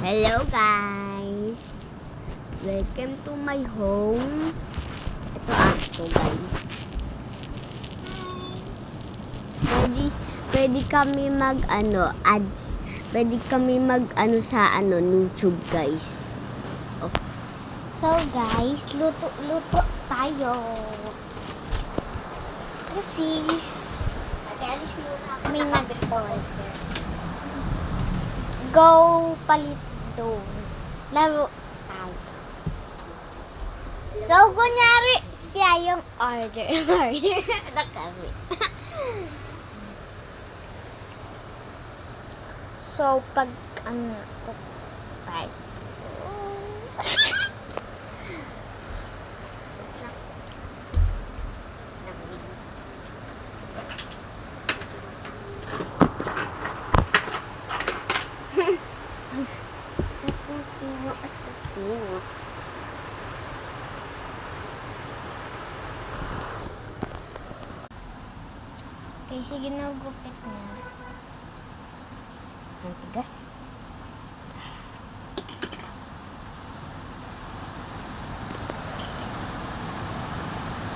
Hello guys! Welcome to my home. Ito ako guys. Pwede kami mag ads. Pwede kami mag sa YouTube guys. Oh. So guys, luto tayo. Kasi alis muna kami nag-order. Go palit doon. Laro tayo. So, kunyari, siya yung order. Na kami. So, pag, right. Asesino. Kasi ginagupit niya. Ang tigas.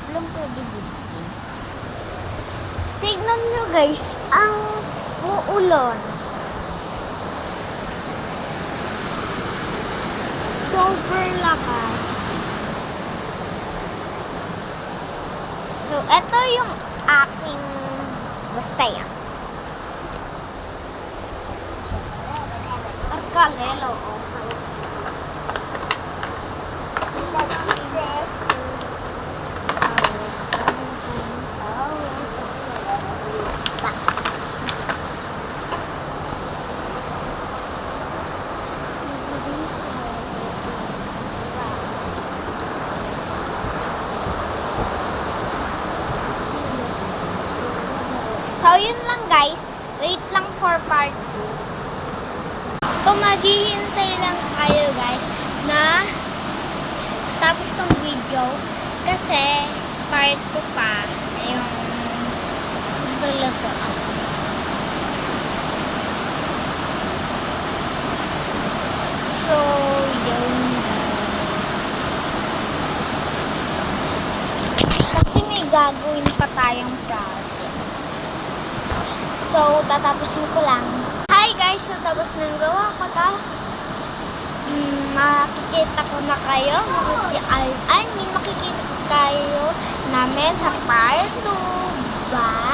Walang pwede gupitin. Tignan nyo guys, ang uulon. Super lakas. So, ito yung aking basta yan. At kalelo. So, yun lang guys. Wait lang for part 2. So, maghihintay lang kayo guys na tapos tong video kasi part 2 pa yung luluto ako. So, yun guys. Kasi may gagawin pa tayong project. So, tatapusin ko lang. Hi guys! So, tapos nang gawa ko. Tapos, makikita ko na kayo. Makikita kayo namin sa part 2. Bye!